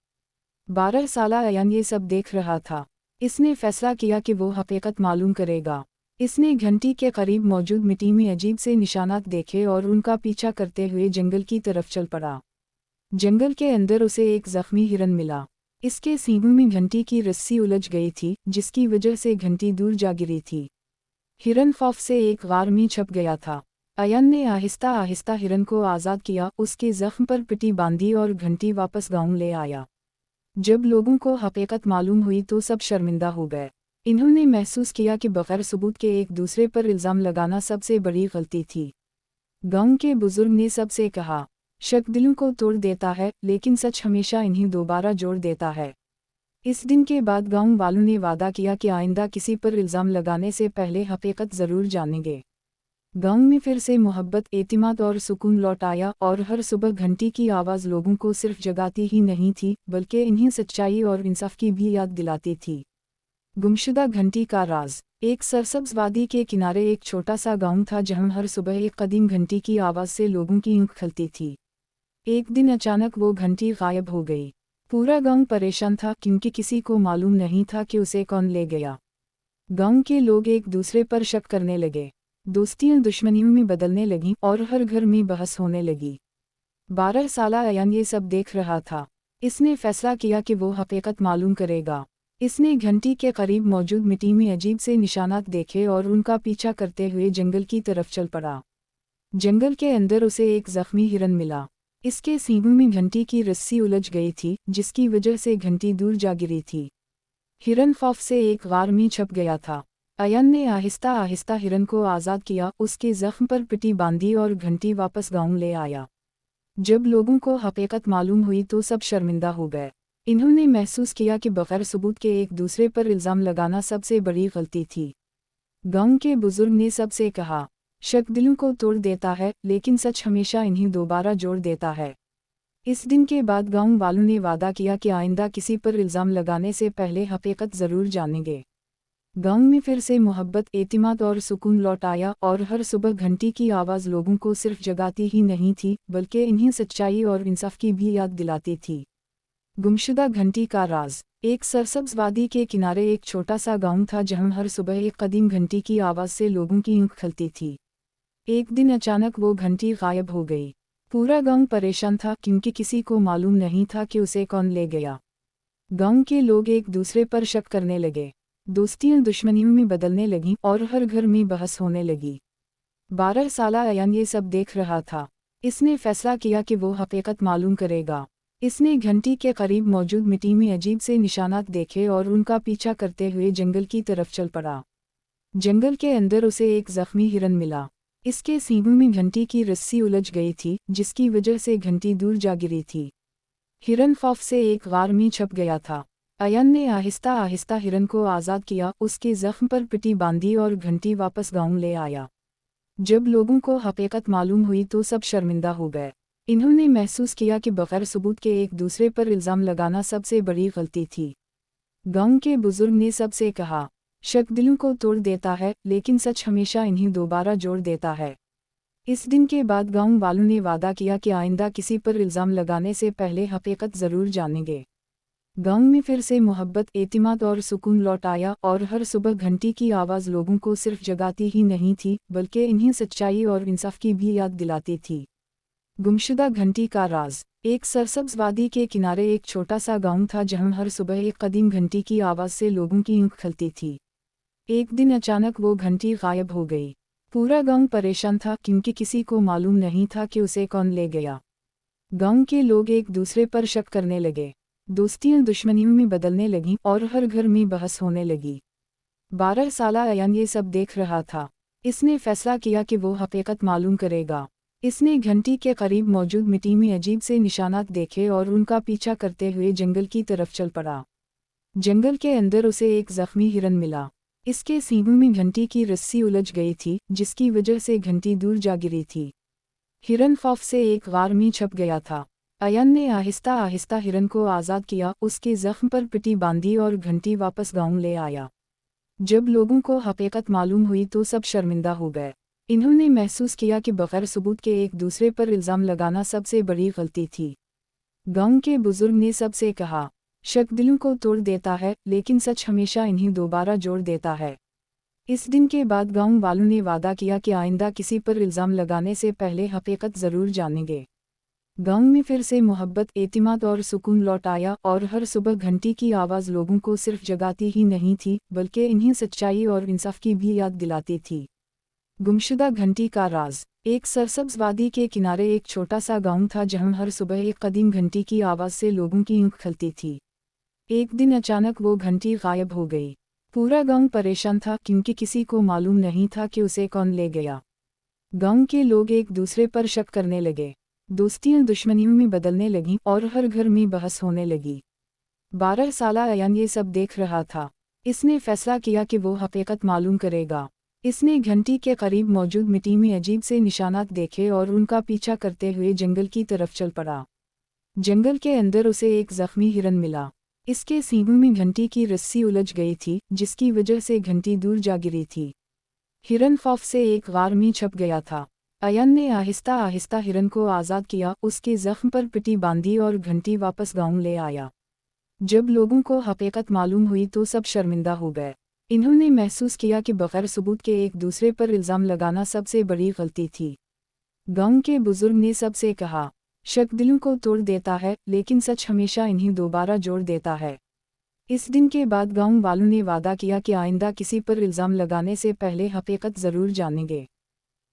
12 साला अयान ये सब देख रहा था। इसने फैसला किया कि वो हकीकत मालूम करेगा। इसने घंटी के करीब मौजूद मिट्टी में अजीब से निशानात देखे और उनका पीछा करते हुए जंगल की तरफ चल पड़ा। जंगल के अंदर उसे एक जख्मी हिरन मिला। इसके सींगों में घंटी की रस्सी उलझ गई थी, जिसकी वजह से घंटी दूर जा गिरी थी। हिरन खौफ से एक गार में छप गया था। अयन ने आहिस्ता आहिस्ता हिरन को आज़ाद किया, उसके जख्म पर पट्टी बांधी और घंटी वापस गांव ले आया। जब लोगों को हकीकत मालूम हुई तो सब शर्मिंदा हो गए। इन्होंने महसूस किया कि बगैर सबूत के एक दूसरे पर इल्ज़ाम लगाना सबसे बड़ी गलती थी। गांव के बुजुर्ग ने सबसे कहा, शक दिलों को तोड़ देता है, लेकिन सच हमेशा इन्हें दोबारा जोड़ देता है। इस दिन के बाद गांव वालों ने वादा किया कि आइंदा किसी पर इल्ज़ाम लगाने से पहले हकीकत ज़रूर जानेंगे। गांव में फिर से मोहब्बत, एतिमाद और सुकून लौट आया और हर सुबह घंटी की आवाज़ लोगों को सिर्फ जगाती ही नहीं थी, बल्कि इन्हें सच्चाई और इंसाफ की भी याद दिलाती थी। गुमशुदा घंटी का राज। एक सरसब्ज वादी के किनारे एक छोटा सा गांव था जहां हर सुबह एक कदीम घंटी की आवाज़ से लोगों की ऊँख खलती थी। एक दिन अचानक वो घंटी गायब हो गई। पूरा गांव परेशान था क्योंकि किसी को मालूम नहीं था कि उसे कौन ले गया। गांव के लोग एक दूसरे पर शक करने लगे। दोस्तियां दुश्मनियों में बदलने लगीं और हर घर में बहस होने लगी। 12 साला अयान ये सब देख रहा था। इसने फैसला किया कि वो हकीकत मालूम करेगा। इसने घंटी के करीब मौजूद मिट्टी में अजीब से निशानात देखे और उनका पीछा करते हुए जंगल की तरफ चल पड़ा। जंगल के अंदर उसे एक जख्मी हिरन मिला। इसके सींगों में घंटी की रस्सी उलझ गई थी, जिसकी वजह से घंटी दूर जा गिरी थी। हिरन खौफ से एक गार में छप गया था। अयन ने आहिस्ता आहिस्ता हिरन को आज़ाद किया, उसके जख्म पर पट्टी बांधी और घंटी वापस गांव ले आया। जब लोगों को हकीकत मालूम हुई तो सब शर्मिंदा हो गए। इन्होंने महसूस किया कि बगैर सबूत के एक दूसरे पर इल्ज़ाम लगाना सबसे बड़ी गलती थी। गांव के बुजुर्ग ने सबसे कहा, शक दिलों को तोड़ देता है, लेकिन सच हमेशा इन्हें दोबारा जोड़ देता है। इस दिन के बाद गांव वालों ने वादा किया कि आइंदा किसी पर इल्ज़ाम लगाने से पहले हकीकत ज़रूर जानेंगे। गांव में फिर से मोहब्बत, एतिमाद और सुकून लौट आया और हर सुबह घंटी की आवाज़ लोगों को सिर्फ जगाती ही नहीं थी, बल्कि इन्हें सच्चाई और इंसाफ की भी याद दिलाती थी। गुमशुदा घंटी का राज। एक सरसब्ज वादी के किनारे एक छोटा सा गांव था जहां हर सुबह एक कदीम घंटी की आवाज़ से लोगों की ऊँख खलती थी। एक दिन अचानक वो घंटी गायब हो गई। पूरा गांव परेशान था क्योंकि किसी को मालूम नहीं था कि उसे कौन ले गया। गांव के लोग एक दूसरे पर शक करने लगे। दोस्तियां दुश्मनियों में बदलने लगीं और हर घर में बहस होने लगी। 12 साला अयान ये सब देख रहा था। इसने फैसला किया कि वो हकीकत मालूम करेगा। इसने घंटी के करीब मौजूद मिट्टी में अजीब से निशानात देखे और उनका पीछा करते हुए जंगल की तरफ चल पड़ा। जंगल के अंदर उसे एक जख्मी हिरन मिला। इसके सींगों में घंटी की रस्सी उलझ गई थी, जिसकी वजह से घंटी दूर जा गिरी थी। हिरन खौफ से एक गार में छप गया था। अयन ने आहिस्ता आहिस्ता हिरन को आज़ाद किया, उसके जख्म पर पट्टी बांधी और घंटी वापस गांव ले आया। जब लोगों को हकीकत मालूम हुई तो सब शर्मिंदा हो गए। इन्होंने महसूस किया कि बगैर सबूत के एक दूसरे पर इल्ज़ाम लगाना सबसे बड़ी गलती थी। गांव के बुजुर्ग ने सबसे कहा, शक दिलों को तोड़ देता है, लेकिन सच हमेशा इन्हें दोबारा जोड़ देता है। इस दिन के बाद गांव वालों ने वादा किया कि आइंदा किसी पर इल्ज़ाम लगाने से पहले हकीकत ज़रूर जानेंगे। गांव में फिर से मोहब्बत, एतिमाद और सुकून लौट आया और हर सुबह घंटी की आवाज़ लोगों को सिर्फ जगाती ही नहीं थी, बल्कि इन्हें सच्चाई और इंसाफ की भी याद दिलाती थी। गुमशुदा घंटी का राज। एक सरसब्ज वादी के किनारे एक छोटा सा गांव था जहां हर सुबह एक कदीम घंटी की आवाज़ से लोगों की ऊँख खलती थी। एक दिन अचानक वो घंटी गायब हो गई। पूरा गांव परेशान था क्योंकि किसी को मालूम नहीं था कि उसे कौन ले गया। गांव के लोग एक दूसरे पर शक करने लगे। दोस्तियां दुश्मनियों में बदलने लगीं और हर घर में बहस होने लगी। 12 साला अयान ये सब देख रहा था। इसने फैसला किया कि वो हकीकत मालूम करेगा। इसने घंटी के करीब मौजूद मिट्टी में अजीब से निशानात देखे और उनका पीछा करते हुए जंगल की तरफ चल पड़ा। जंगल के अंदर उसे एक जख्मी हिरन मिला। इसके सींगों में घंटी की रस्सी उलझ गई थी, जिसकी वजह से घंटी दूर जा गिरी थी। हिरन खौफ से एक गार में छप गया था। अयन ने आहिस्ता आहिस्ता हिरन को आज़ाद किया, उसके जख्म पर पट्टी बांधी और घंटी वापस गांव ले आया। जब लोगों को हकीकत मालूम हुई तो सब शर्मिंदा हो गए। इन्होंने महसूस किया कि बगैर सबूत के एक दूसरे पर इल्ज़ाम लगाना सबसे बड़ी गलती थी। गांव के बुजुर्ग ने सबसे कहा, शक दिलों को तोड़ देता है, लेकिन सच हमेशा इन्हें दोबारा जोड़ देता है। इस दिन के बाद गांव वालों ने वादा किया कि आइंदा किसी पर इल्ज़ाम लगाने से पहले हकीकत ज़रूर जानेंगे। गांव में फिर से मोहब्बत, एतिमाद और सुकून लौट आया और हर सुबह घंटी की आवाज़ लोगों को सिर्फ जगाती ही नहीं थी, बल्कि इन्हें सच्चाई और इंसाफ की भी याद दिलाती थी। गुमशुदा घंटी का राज। एक सरसब्ज वादी के किनारे एक छोटा सा गांव था जहां हर सुबह एक कदीम घंटी की आवाज़ से लोगों की ऊँख खलती थी। एक दिन अचानक वो घंटी गायब हो गई। पूरा गांव परेशान था क्योंकि किसी को मालूम नहीं था कि उसे कौन ले गया। गांव के लोग एक दूसरे पर शक करने लगे, दोस्तियां दुश्मनियों में बदलने लगीं और हर घर में बहस होने लगी। 12 साला अयान ये सब देख रहा था। इसने फैसला किया कि वो हकीकत मालूम करेगा। इसने घंटी के करीब मौजूद मिट्टी में अजीब से निशानात देखे और उनका पीछा करते हुए जंगल की तरफ चल पड़ा। जंगल के अंदर उसे एक जख्मी हिरन मिला। इसके सींगों में घंटी की रस्सी उलझ गई थी, जिसकी वजह से घंटी दूर जा गिरी थी। हिरन खौफ से एक गार में छप गया था। अयान ने आहिस्ता आहिस्ता हिरन को आज़ाद किया, उसके जख्म पर पट्टी बांधी और घंटी वापस गांव ले आया। जब लोगों को हकीकत मालूम हुई तो सब शर्मिंदा हो गए। इन्होंने महसूस किया कि बगैर सबूत के एक दूसरे पर इल्ज़ाम लगाना सबसे बड़ी गलती थी। गांव के बुजुर्ग ने सबसे कहा, शक दिलों को तोड़ देता है, लेकिन सच हमेशा इन्हें दोबारा जोड़ देता है। इस दिन के बाद गांव वालों ने वादा किया कि आइंदा किसी पर इल्ज़ाम लगाने से पहले हकीकत ज़रूर जानेंगे।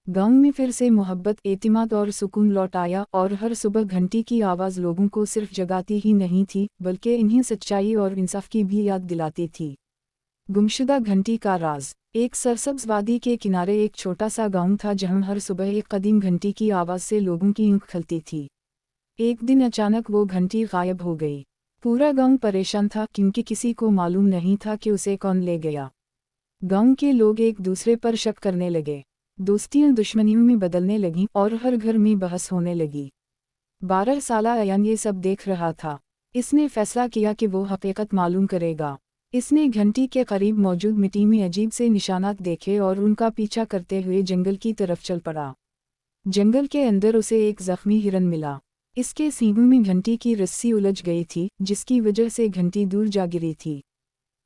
गांव में फिर से मोहब्बत, एतिमाद और सुकून लौट आया और हर सुबह घंटी की आवाज़ लोगों को सिर्फ जगाती ही नहीं थी, बल्कि इन्हें सच्चाई और इंसाफ की भी याद दिलाती थी। गुमशुदा घंटी का राज। एक सरसब्ज़ वादी के किनारे एक छोटा सा गांव था जहां हर सुबह एक कदीम घंटी की आवाज़ से लोगों की ऊँख खलती थी। एक दिन अचानक वो घंटी गायब हो गई। पूरा गांव परेशान था क्योंकि किसी को मालूम नहीं था कि उसे कौन ले गया। गांव के लोग एक दूसरे पर शक करने लगे, दोस्तियां दुश्मनियों में बदलने लगीं और हर घर में बहस होने लगी। 12 साला अयान ये सब देख रहा था। इसने फैसला किया कि वो हकीकत मालूम करेगा। इसने घंटी के करीब मौजूद मिट्टी में अजीब से निशानात देखे और उनका पीछा करते हुए जंगल की तरफ चल पड़ा। जंगल के अंदर उसे एक जख्मी हिरन मिला। इसके सींगों में घंटी की रस्सी उलझ गई थी, जिसकी वजह से घंटी दूर जा गिरी थी।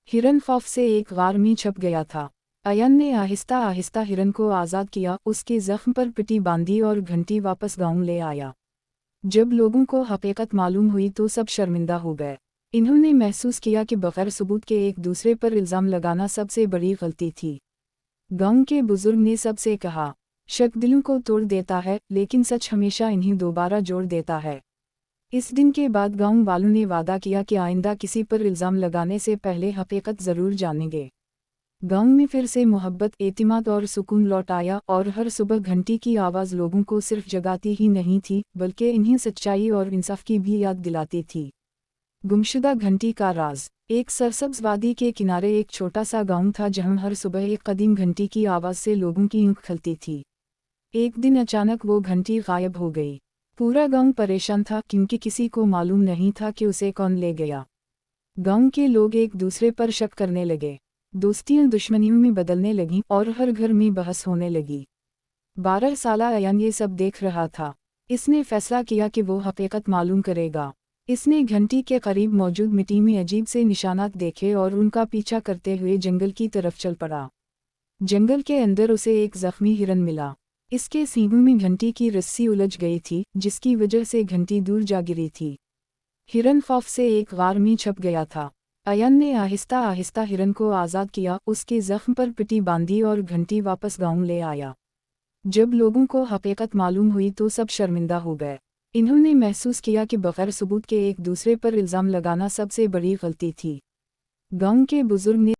हिरन खौफ से एक गार में छप गया था। अयान ने आहिस्ता आहिस्ता हिरन को आज़ाद किया, उसके जख्म पर पट्टी बांधी और घंटी वापस गांव ले आया। जब लोगों को हकीकत मालूम हुई तो सब शर्मिंदा हो गए। इन्होंने महसूस किया कि बगैर सबूत के एक दूसरे पर इल्ज़ाम लगाना सबसे बड़ी गलती थी। गांव के बुजुर्ग ने सबसे कहा, शक दिलों को तोड़ देता है, लेकिन सच हमेशा इन्हें दोबारा जोड़ देता है। इस दिन के बाद गांव वालों ने वादा किया कि आइंदा किसी पर इल्ज़ाम लगाने से पहले हकीकत ज़रूर जानेंगे। गांव में फिर से मोहब्बत, एतिमाद और सुकून लौट आया और हर सुबह घंटी की आवाज़ लोगों को सिर्फ जगाती ही नहीं थी, बल्कि इन्हें सच्चाई और इंसाफ की भी याद दिलाती थी। गुमशुदा घंटी का राज। एक सरसब्ज़ वादी के किनारे एक छोटा सा गांव था जहां हर सुबह एक कदीम घंटी की आवाज़ से लोगों की ऊँख खलती थी। एक दिन अचानक वो घंटी गायब हो गई। पूरा गांव परेशान था क्योंकि किसी को मालूम नहीं था कि उसे कौन ले गया। गांव के लोग एक दूसरे पर शक करने लगे, दोस्तियां दुश्मनियों में बदलने लगीं और हर घर में बहस होने लगी। 12 साला अयान ये सब देख रहा था। इसने फैसला किया कि वो हकीकत मालूम करेगा। इसने घंटी के करीब मौजूद मिट्टी में अजीब से निशानात देखे और उनका पीछा करते हुए जंगल की तरफ चल पड़ा। जंगल के अंदर उसे एक जख्मी हिरन मिला। इसके सींगों में घंटी की रस्सी उलझ गई थी, जिसकी वजह से घंटी दूर जा गिरी थी। हिरन खौफ से एक गार में छप गया था। अयान ने आहिस्ता आहिस्ता हिरन को आज़ाद किया, उसके जख्म पर पट्टी बांधी और घंटी वापस गांव ले आया। जब लोगों को हकीकत मालूम हुई तो सब शर्मिंदा हो गए। इन्होंने महसूस किया कि बगैर सबूत के एक दूसरे पर इल्ज़ाम लगाना सबसे बड़ी गलती थी। गांव के बुजुर्ग ने